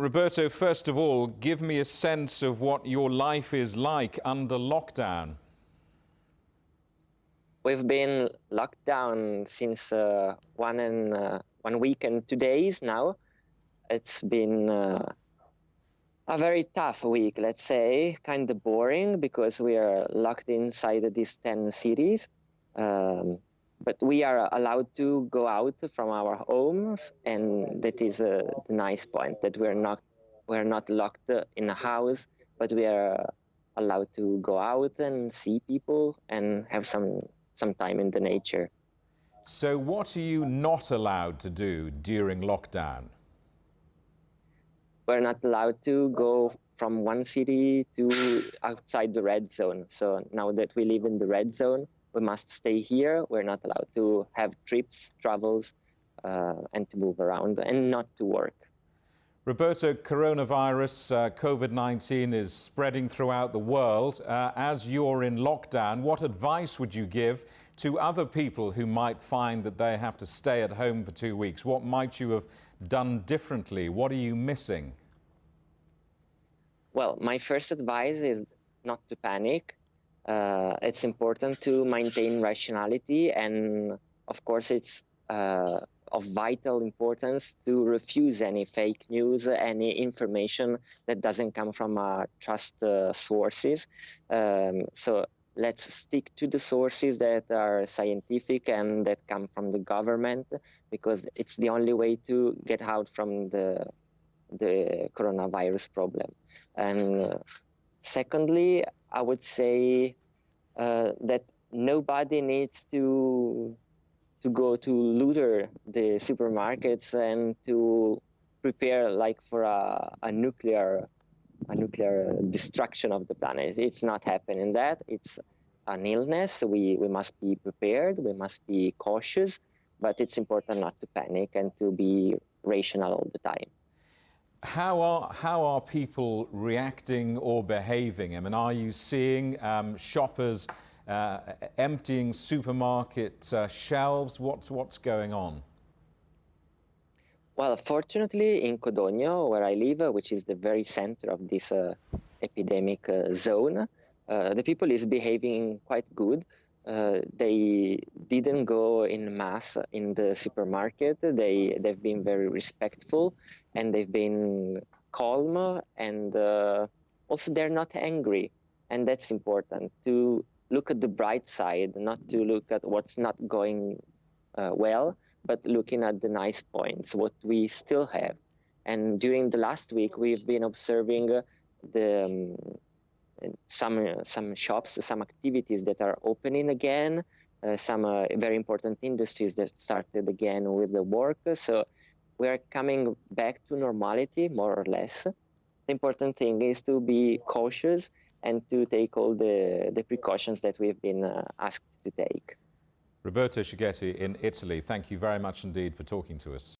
Roberto, first of all, give me a sense of what your life is like under lockdown. We've been locked down since 1 week and 2 days now. It's been a very tough week, let's say, kind of boring because we are locked inside these 10 cities. But we are allowed to go out from our homes, and that is the nice point, that we're not locked in a house, but we are allowed to go out and see people and have some time in the nature. So what are you not allowed to do during lockdown? We're not allowed to go from one city to outside the red zone. So now that we live in the red zone, we must stay here. We're not allowed to have trips, travels, and to move around and not to work. Roberto, coronavirus, COVID-19 is spreading throughout the world. As you're in lockdown, what advice would you give to other people who might find that they have to stay at home for 2 weeks? What might you have done differently? What are you missing? Well, my first advice is not to panic. It's important to maintain rationality, and of course it's of vital importance to refuse any fake news, any information that doesn't come from trust sources. So let's stick to the sources that are scientific and that come from the government, because it's the only way to get out from the coronavirus problem. And secondly, I would say that nobody needs to go to looter the supermarkets and to prepare like for a nuclear destruction of the planet. It's not happening that. It's an illness. We must be prepared. We must be cautious, but it's important not to panic and to be rational all the time. How are people reacting or behaving? I mean, are you seeing shoppers emptying supermarket shelves? What's going on? Well, fortunately, in Codogno, where I live, which is the very center of this epidemic zone, the people is behaving quite good. They didn't go in mass in the supermarket. They've been very respectful, and they've been calm, and also they're not angry, and that's important to look at the bright side, not to look at what's not going well, but looking at the nice points, what we still have. And during the last week, we've been observing some shops, some activities that are opening again, some very important industries that started again with the work. So we are coming back to normality, more or less. The important thing is to be cautious and to take all the precautions that we've been asked to take. Roberto Shigeti in Italy, thank you very much indeed for talking to us.